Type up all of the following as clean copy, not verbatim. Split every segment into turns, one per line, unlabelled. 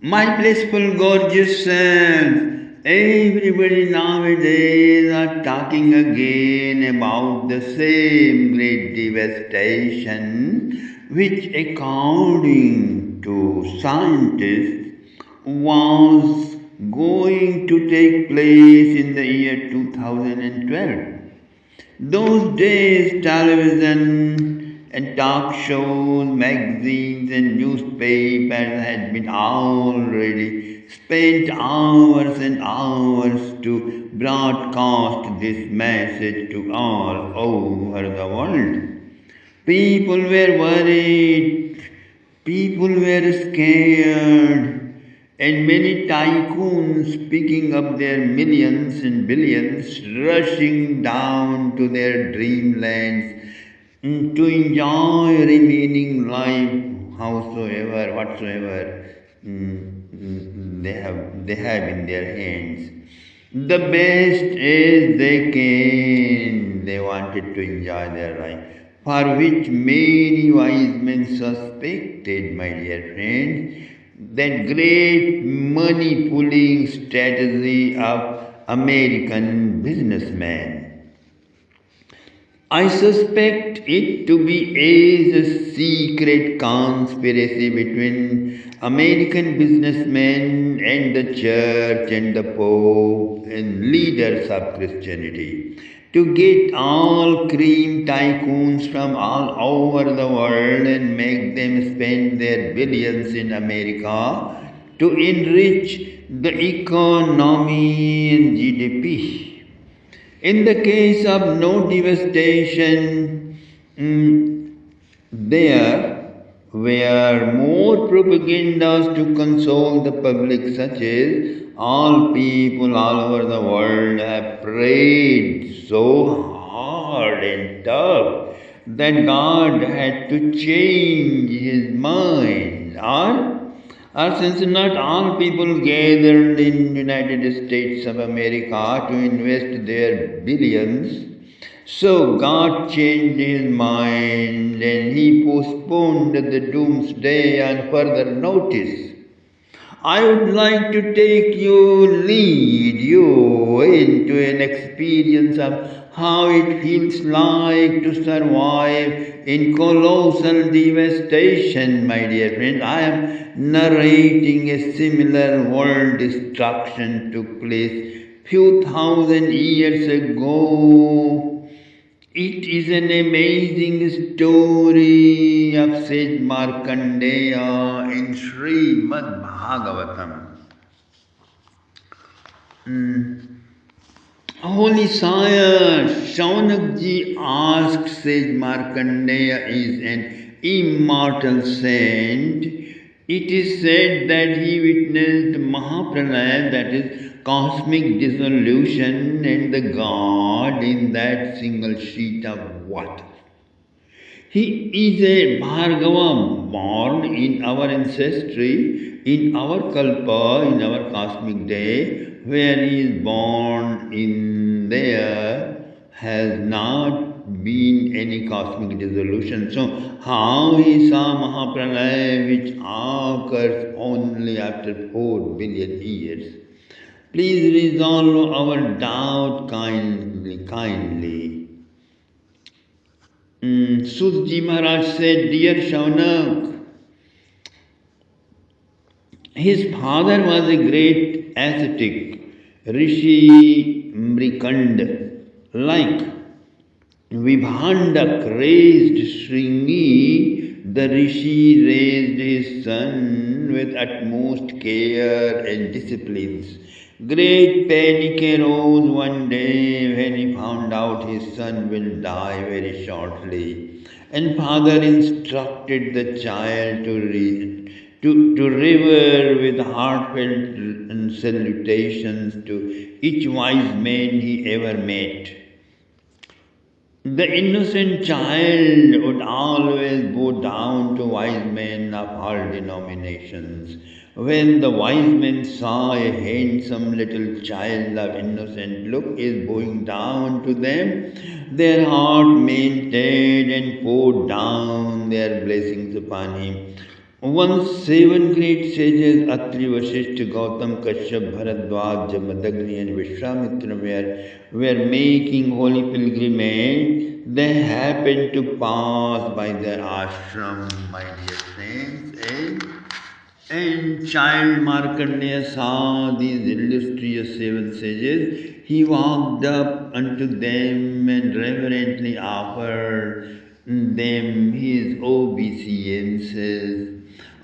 My blissful, gorgeous self, everybody nowadays are talking again about the same great devastation which, according to scientists, was going to take place in the year 2012. Those days, television and talk shows, magazines, and newspapers had been already spent hours and hours to broadcast this message to all over the world. People were worried, people were scared, and many tycoons picking up their millions and billions, rushing down to their dreamlands to enjoy remaining life, howsoever, whatsoever they have in their hands. The best as they can, they wanted to enjoy their life, for which many wise men suspected, my dear friends, that great money pulling strategy of American businessmen. I suspect it to be a secret conspiracy between American businessmen and the church and the Pope and leaders of Christianity to get all cream tycoons from all over the world and make them spend their billions in America to enrich the economy and GDP. In the case of no devastation, there were more propagandas to console the public, such as all people all over the world have prayed so hard and tough that God had to change his mind. Or since not all people gathered in United States of America to invest their billions, so God changed his mind and he postponed the doomsday on further notice. I would like to lead you into an experience of how it feels like to survive in colossal devastation, my dear friend. I am narrating a similar world destruction took place few thousand years ago. It is an amazing story of sage Markandeya in Shrimad Bhagavatam. Holy Sire, Shaunakji asked sage Markandeya is an immortal saint. It is said that he witnessed Maha pralay, that is cosmic dissolution, and the God in that single sheet of water. He is a Bhargava born in our ancestry, in our Kalpa, in our cosmic day, where he is born in there has not been any cosmic dissolution. So, how he saw Mahapralaya, which occurs only after 4 billion years? Please resolve our doubt kindly. Sudji Maharaj said, Dear Shaunak, his father was a great ascetic, Rishi Mrikand, like Vibhanda raised Shringi, the Rishi raised his son with utmost care and disciplines. Great panic arose one day when he found out his son will die very shortly, and father instructed the child to revere with heartfelt salutations to each wise man he ever met. The innocent child would always bow down to wise men of all denominations. When the wise men saw a handsome little child of innocent look is bowing down to them, their heart melted and poured down their blessings upon him. Once seven great sages, Atri, Vasishtha, Gautam, Kashyap, Bharadwaj, Jamadagni and Vishwamitra were making holy pilgrimage. They happened to pass by their ashram, my dear friends. And child Markandeya saw these illustrious seven sages. He walked up unto them and reverently offered them his obeisances.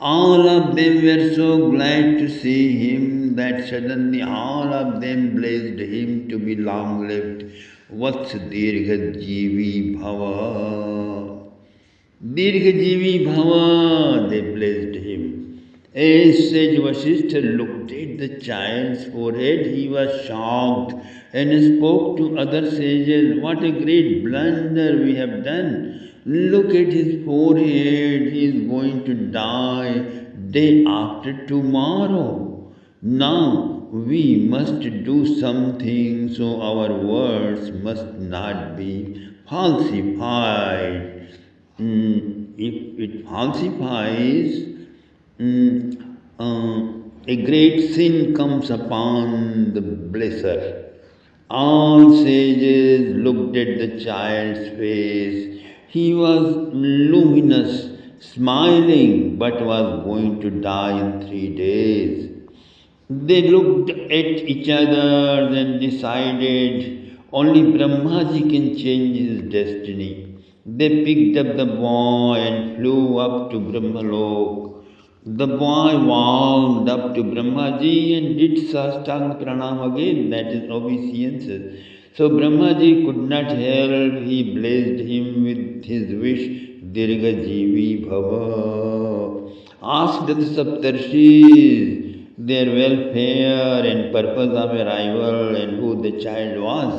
All of them were so glad to see him that suddenly all of them blessed him to be long lived. Vats dirgha jivi bhava. Dirghajivi Bhava, they blessed him. As sage Vasishtha looked at the child's forehead, he was shocked and spoke to other sages, "What a great blunder we have done! Look at his forehead, he is going to die day after tomorrow. Now we must do something so our words must not be falsified. If it falsifies, a great sin comes upon the blesser." All sages looked at the child's face. He was luminous, smiling, but was going to die in 3 days. They looked at each other and decided only Brahmaji can change his destiny. They picked up the boy and flew up to Brahmalok. The boy walked up to Brahmaji and did Sastang Pranam again, that is obeisances. So Brahmaji could not help, he blessed him with his wish, Dirgha Jivi Bhava. Asked the Saptarshis their welfare and purpose of arrival and who the child was.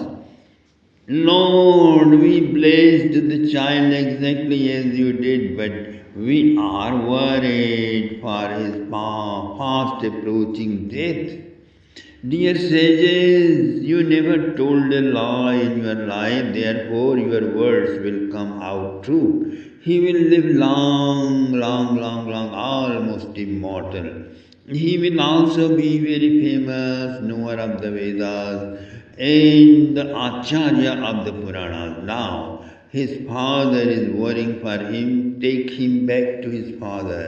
"Lord, we blessed the child exactly as you did, but we are worried for his fast approaching death. Dear sages, you never told a lie in your life, therefore your words will come out true. He will live long, long, long, long, almost immortal. He will also be very famous knower of the Vedas and the Acharya of the Puranas. Now, his father is worrying for him. Take him back to his father."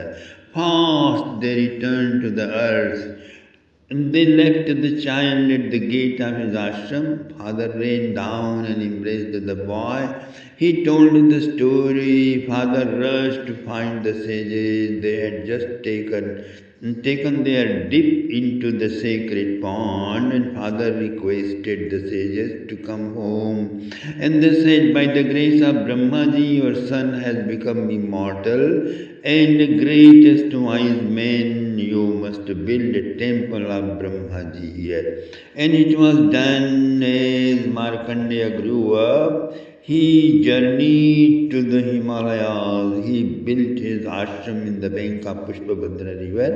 Fast they returned to the earth. They left the child at the gate of his ashram. Father ran down and embraced the boy. He told the story. Father rushed to find the sages. They had just taken their dip into the sacred pond, and Father requested the sages to come home. And they said, "By the grace of Brahmaji, your son has become immortal, and the greatest wise man, you must build a temple of Brahmaji here." And it was done. As Markandeya grew up, he journeyed to the Himalayas. He built his ashram in the bank of Pushpabhadra river.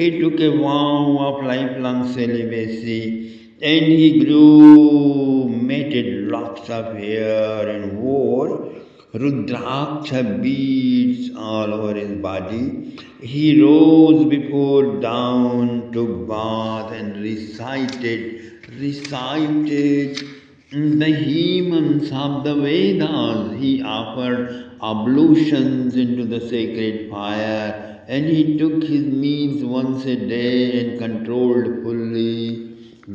He took a vow of lifelong celibacy, and he grew, matted locks of hair, and wore Rudraksha beads all over his body. He rose before dawn, took bath, and recited the hymns of the Vedas. He offered ablutions into the sacred fire, and he took his meals once a day and controlled fully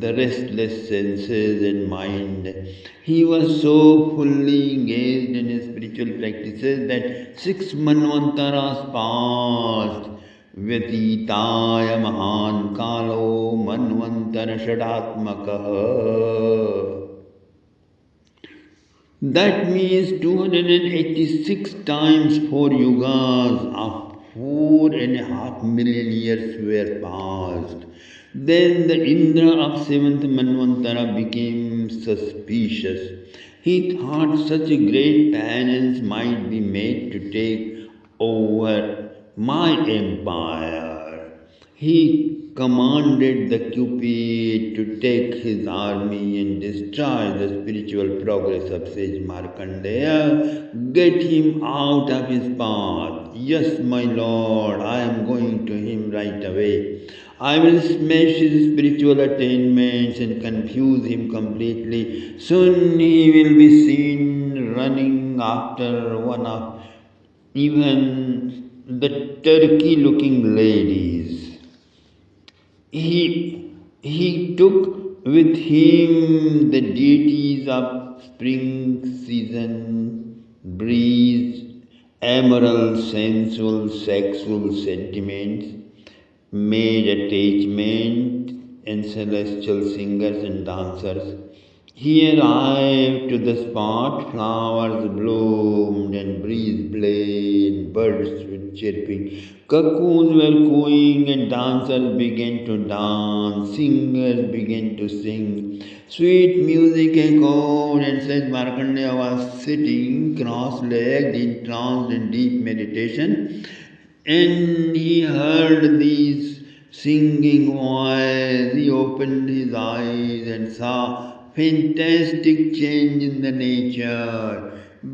the restless senses and mind. He was so fully engaged in his spiritual practices that 6 manvantaras passed. Vyatitaya mahan kalo manvantara shadatmakaha. That means 286 times 4 yugas of 4.5 million years were passed. Then the Indra of 7th Manvantara became suspicious. He thought such a great penance might be made to take over my empire. he commanded the Cupid to take his army and destroy the spiritual progress of sage Markandeya. Get him out of his path. Yes, my lord, I am going to him right away. I will smash his spiritual attainments and confuse him completely. Soon he will be seen running after one of even the turkey looking ladies. He took with him the deities of spring season, breeze, amoral, sensual, sexual sentiments, made attachment, and celestial singers and dancers. He arrived to the spot, flowers bloomed and breeze played, birds were chirping, cuckoos were cooing and dancers began to dance, singers began to sing. Sweet music echoed and said Markandeya was sitting cross-legged, entranced in deep meditation, and he heard these singing voice. He opened his eyes and saw fantastic change in the nature.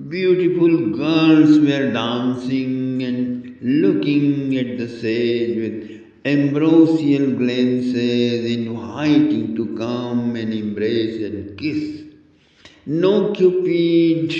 Beautiful girls were dancing and looking at the sage with ambrosial glances, inviting to come and embrace and kiss. No Cupid,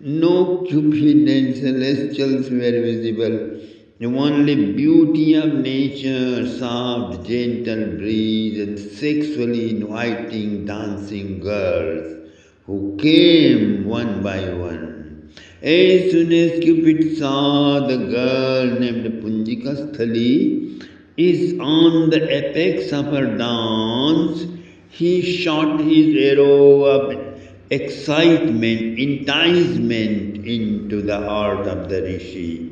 no Cupid and celestials were visible. Only beauty of nature, soft, gentle breeze, and sexually inviting dancing girls who came one by one. As soon as Cupid saw the girl named Punjikasthali is on the apex of her dance, he shot his arrow of excitement, enticement into the heart of the rishi.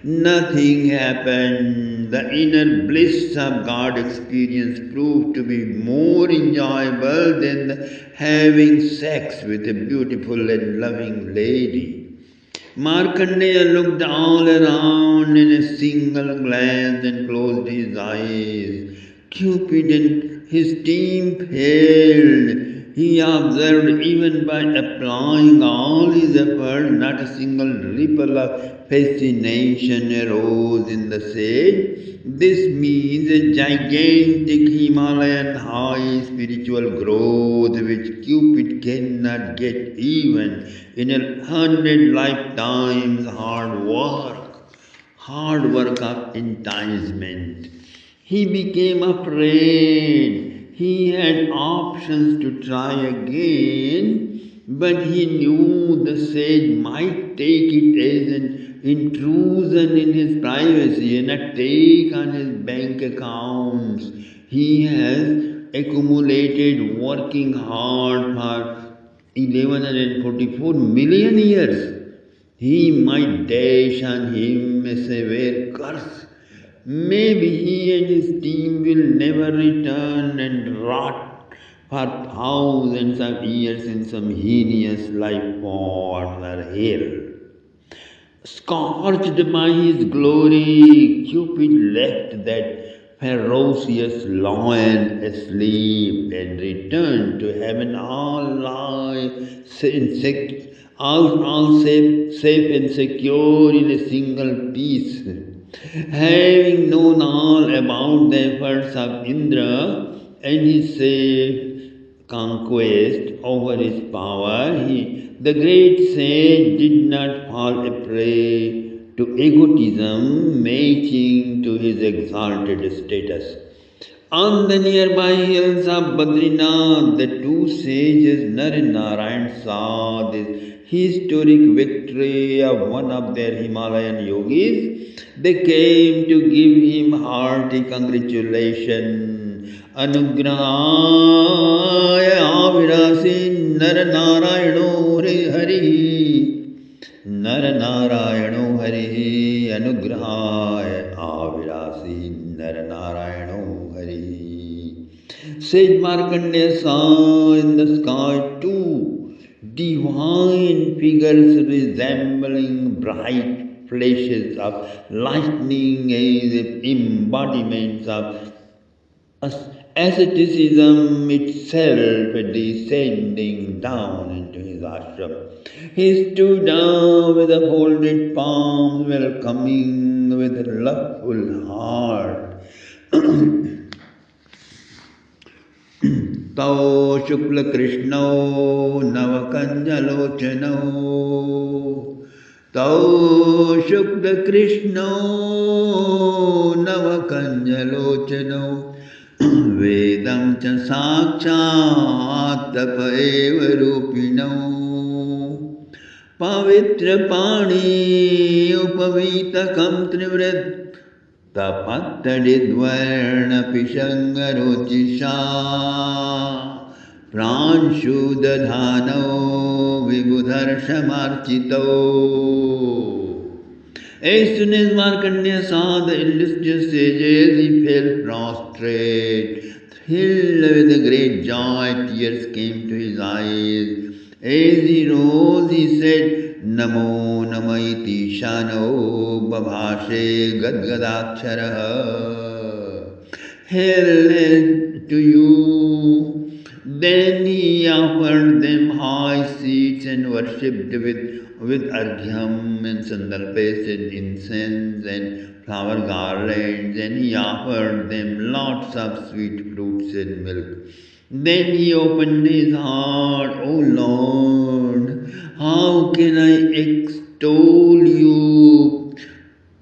Nothing happened. The inner bliss of God experience proved to be more enjoyable than having sex with a beautiful and loving lady. Markandeya looked all around in a single glance and closed his eyes. Cupid and his team failed. He observed even by applying all his efforts, not a single ripple of fascination arose in the sage. This means a gigantic Himalayan high spiritual growth which Cupid cannot get even in 100 lifetimes hard work of enticement. He became afraid. He had options to try again, but he knew the sage might take it as an intrusion in his privacy, an attack on his bank accounts. He has accumulated working hard for 1144 million years. He might dash on him a severe curse. Maybe he and his team will never return and rot for thousands of years in some heinous life form or hell. Scorched by his glory, Cupid left that ferocious lion asleep and returned to heaven all safe and secure in a single piece. Having known all about the efforts of Indra and his safe conquest over his power, the great sage did not fall a prey to egotism matching to his exalted status. On the nearby hills of Badrinath, the two sages Nar and Narayan saw this historic victory of one of their Himalayan yogis. They came to give him hearty congratulations. Anugrahaya avirasin Nar Narayano Hari. Naranarayano Hari Anugrahaya Avirasi Naranarayano Hari. Sage Markandeya saw in the sky two divine figures resembling bright flashes of lightning as if embodiments of asceticism itself descending down into his ashram. He stood up with a folded palms, welcoming with a loveful heart. तौ शुक्लकृष्णौ नवकञ्जलोचनौ तौ शुक्लकृष्णौ नवकञ्जलोचनौ वेदं च साक्षात् तप एव रूपिणौ पवित्रपाणि उपवीतकं त्रिवृत् तपत्तडिद्वर्णपिशङ्गरुचिषा प्रांशुदधानौ विबुधर्षमार्चितौ. As soon as Markandeya saw the illustrious sages, he fell prostrate. Filled with a great joy, tears came to his eyes. As he rose, he said, Namo Namaiti Shano Babhashe Gadgadaksharaha. Hail to you. Then he offered them high seats and worshipped with arghyam and sandal paste and incense and flower garlands, and he offered them lots of sweet fruits and milk. Then he opened his heart, O Lord, how can I extol you?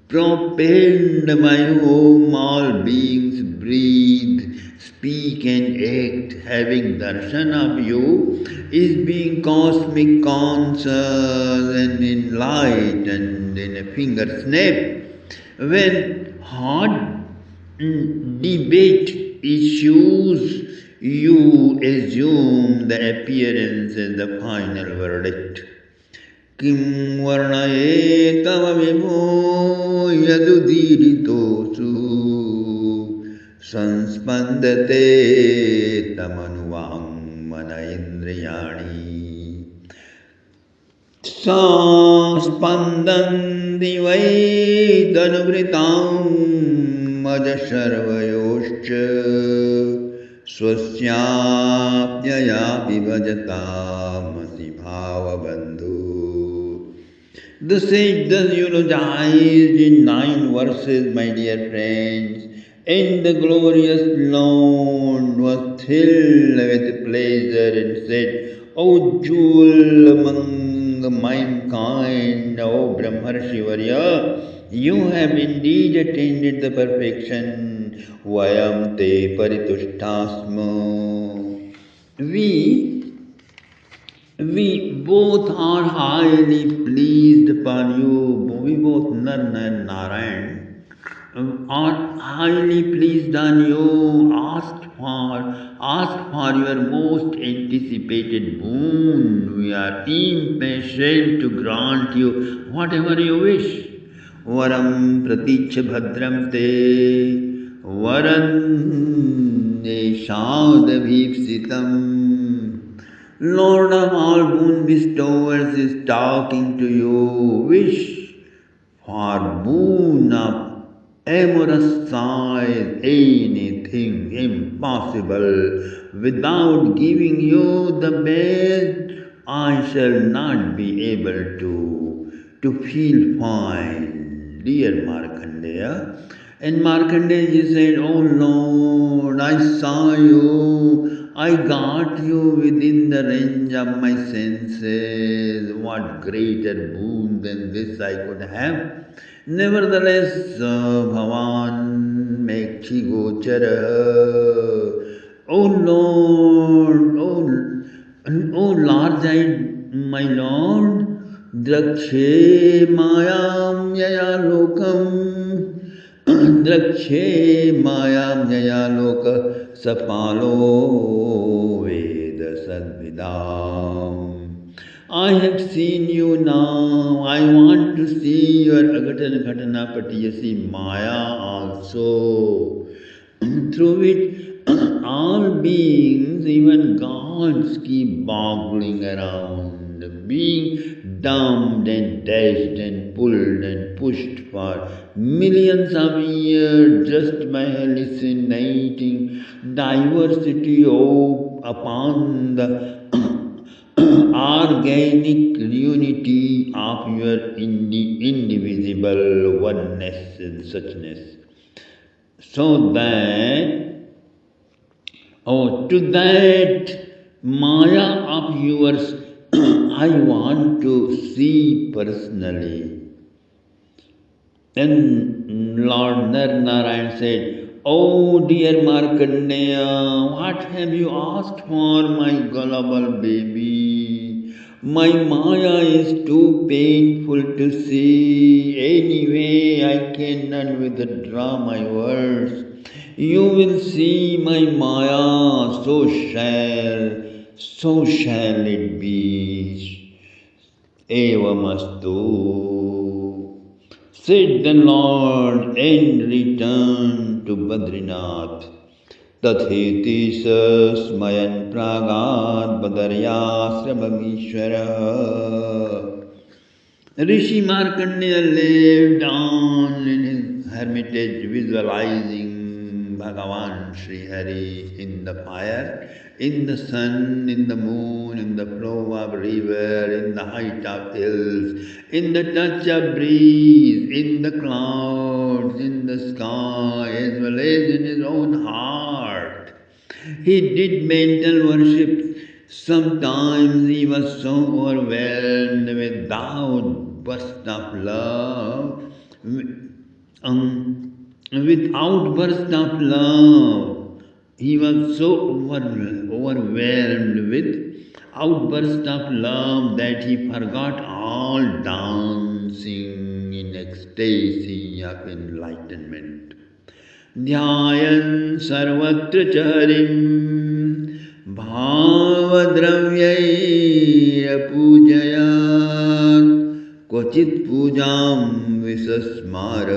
Propelled by whom all beings breathe, speak and act, having darshan of you, is being cosmic conscious and enlightened in a finger snap. When hot debate issues, you assume the appearance as the final verdict. Kim varnaye tava vibho yadudiditosu sanspandate tamanuvang mana indriyani saspandandi vai danuvritam majasharvayoscha swasyapyaya vibhajatamasi bhavabandhu. The sage thus eulogized in 9 verses, my dear friends, and the glorious Lord was filled with pleasure and said, O jewel among mankind, O Brahmarshi Varya, you have indeed attained the perfection. Vayam te paritushtasma. We both are highly pleased upon you. We both, Nar and Narayan, are highly pleased on you. Ask for your most anticipated boon. We are impatient to grant you whatever you wish. Varam praticha bhadram te varan neshadabhipsitam. Lord of all boon bestowers is talking to you. Wish for boon of amorous size, anything impossible. Without giving you the best, I shall not be able to feel fine, dear Markandeya. And Markandeya said, O Lord, I saw you. I got you within the range of my senses. What greater boon than this I could have? Nevertheless, Bhavan Mekhi Gochara. O Lord, O large-eyed my Lord, Drakshe Mayam Yaya Lokam. Drakshe Mayam Yaya Loka Sapalo Veda Sadvidam. I have seen you now. I want to see your Agatan Ghatana Patiyasi Maya also. Through it, all beings, even gods, keep boggling around, being dumped and dashed and pulled and and pushed for millions of years just by hallucinating diversity upon the organic unity of your indivisible oneness and suchness. So that, to that Maya of yours, I want to see personally. Then Lord Narayan said, "Oh dear Markandeya, what have you asked for, my gullible baby? My Maya is too painful to see. Anyway, I cannot withdraw my words. You will see my Maya, so shall it be. Evamastu. Said the Lord and returned to Badrinath. Tatheti smayan pragat badaryaasrabhamishwara. Rishi Markandeya lived on in his hermitage, visualizing Bhagavan Sri Hari in the fire, in the sun, in the moon, in the flow of river, in the height of hills, in the touch of breeze, in the clouds, in the sky, as well as in his own heart. He did mental worship. Sometimes he was so overwhelmed with love, without burst of love. He was so overwhelmed with outburst of love that he forgot all dancing in ecstasy of enlightenment. ध्यायन् सर्वत्र च हरिं भावद्रव्यैरपूजयात् क्वचित् पूजां विसस्मार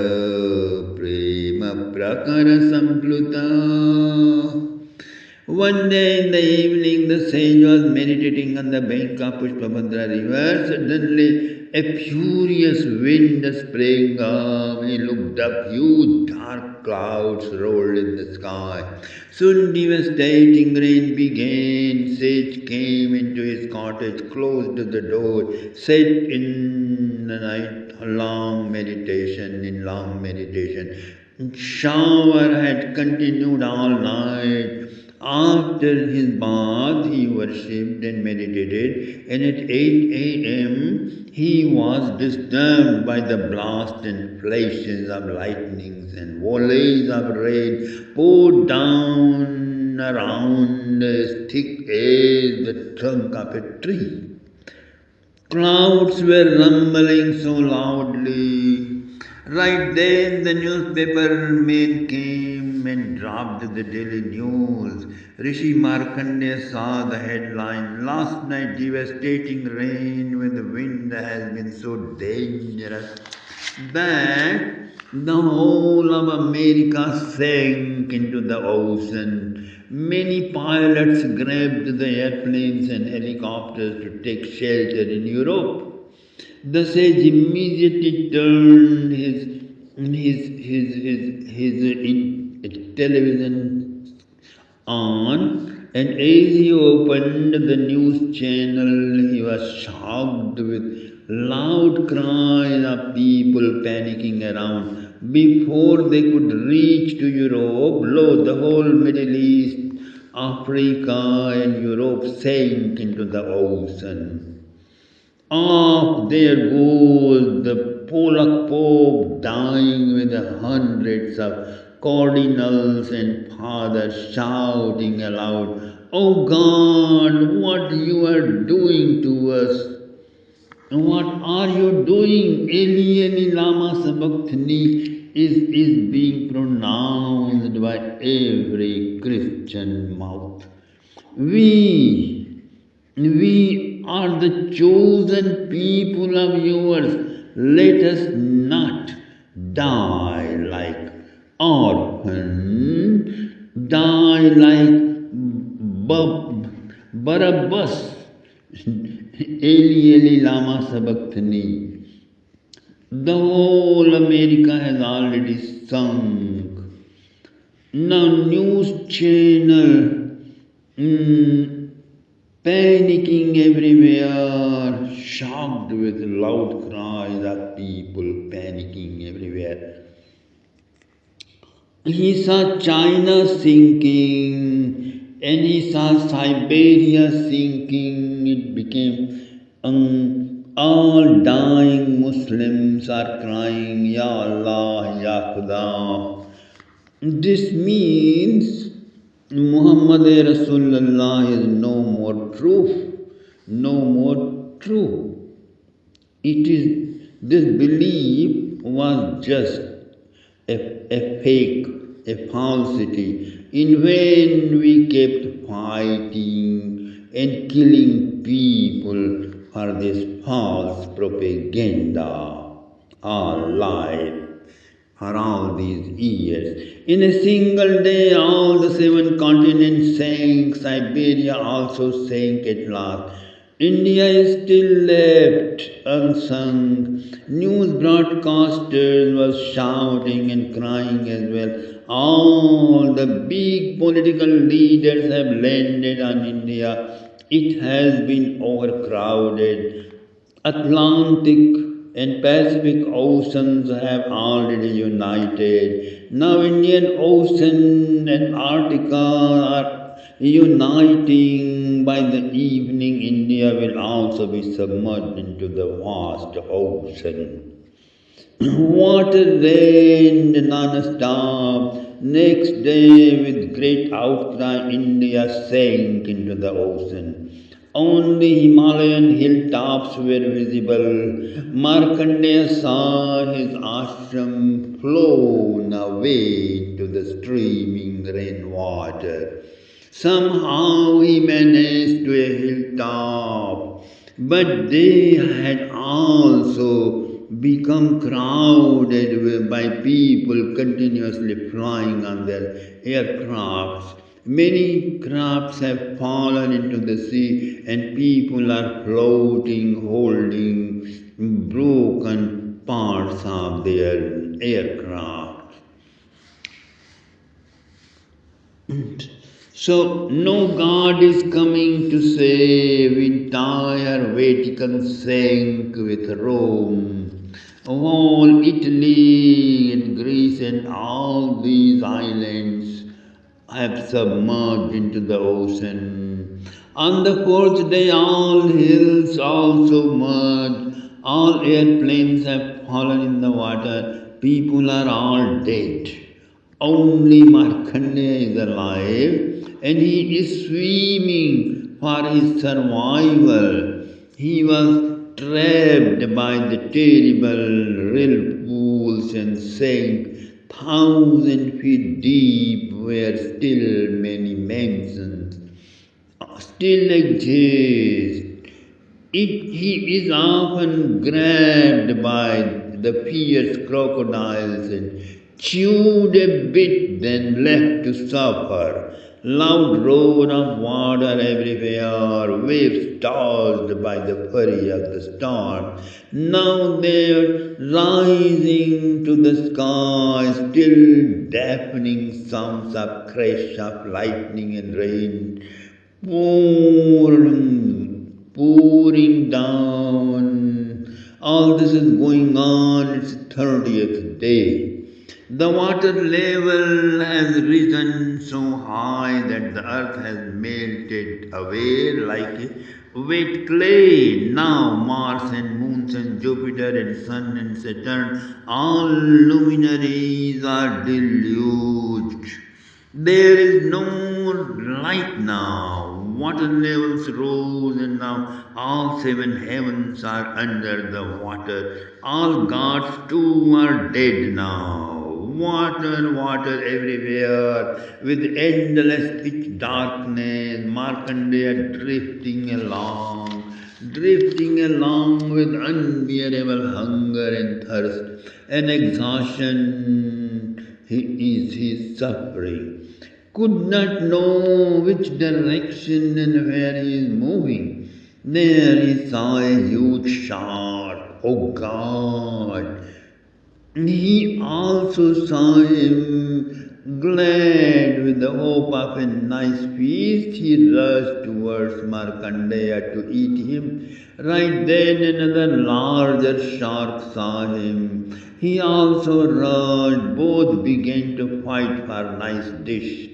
प्रेम प्रकरसम्प्लुता. One day in the evening, the sage was meditating on the bank of Pushpabhadra river. Suddenly, a furious wind sprang up. He looked up. Huge dark clouds rolled in the sky. Soon devastating rain began. Sage came into his cottage, closed the door, sat in the night, long meditation. Shower had continued all night. After his bath, he worshipped and meditated, and at 8 a.m. he was disturbed by the blast and flashes of lightnings and volleys of rain poured down around as thick as the trunk of a tree. Clouds were rumbling so loudly. Right then the newspaper man came and dropped the daily news. Rishi Markandeya saw the headline, "Last night devastating rain with wind has been so dangerous that the whole of America sank into the ocean. Many pilots grabbed the airplanes and helicopters to take shelter in Europe." The sage immediately turned his television on, and as he opened the news channel, he was shocked with loud cries of people panicking around. Before they could reach to Europe, lo, the whole Middle East, Africa, and Europe sank into the ocean. Off there goes the Polak Pope, dying with hundreds of cardinals and fathers shouting aloud, "Oh God, what you are doing to us? What are you doing?" Eli Eli Lama Sabachthani is being pronounced by every Christian mouth. We are the chosen people of yours. Let us not die like orphans, die like Barabbas. Eli Eli Lama Sabachthani. The whole America has already sunk. Now news channel panicking everywhere, shocked with loud cries of people panicking everywhere. He saw China sinking and he saw Siberia sinking. It became all dying Muslims are crying, Ya Allah, Ya Khuda. This means Muhammad Rasulullah is no more true, no more true. It is this belief was just a fake, a falsity. In vain we kept fighting and killing people for this false propaganda, all life for all these years. In a single day, all the seven continents sank, Siberia also sank at last. India is still left unsung. News broadcasters were shouting and crying as well. All the big political leaders have landed on India. It has been overcrowded. Atlantic and Pacific Oceans have already united. Now Indian Ocean and Antarctica are uniting. By the evening, India will also be submerged into the vast ocean. Water rained non-stop. Next day, with great outcry, India sank into the ocean. Only Himalayan hilltops were visible. Markandeya saw his ashram flown away to the streaming rainwater. Somehow he managed to a hilltop, but they had also become crowded by people continuously flying on their aircrafts. Many crafts have fallen into the sea, and people are floating, holding broken parts of their aircraft. So, no God is coming to save. Entire Vatican sank with Rome. All Italy and Greece and all these islands have submerged into the ocean. On the fourth day, all hills also merged. All airplanes have fallen in the water. People are all dead. Only Markandeya is alive and he is swimming for his survival. He was trapped by the terrible rill pools and sank 1,000 feet deep where still many mansions still exist. He is often grabbed by the fierce crocodiles and chewed a bit, then left to suffer. Loud roar of water everywhere, waves tossed by the fury of the storm. Now they're rising to the sky, still deafening sounds of crash of lightning and rain pouring down. All this is going on, it's 30th day. The water level has risen so high that the earth has melted away like a wet clay. Now Mars and moons and Jupiter and Sun and Saturn, all luminaries are deluged. There is no light now. Water levels rose, and now all seven heavens are under the water. All gods too are dead now. Water, water everywhere, with endless pitch darkness. Markandeya drifting along with unbearable hunger and thirst and exhaustion. He is his suffering. Could not know which direction and where he is moving. There he saw a huge shark oh God. He also saw him, glad with the hope of a nice feast. He rushed towards Markandeya to eat him. Right then another larger shark saw him. He also rushed. Both began to fight for nice dish.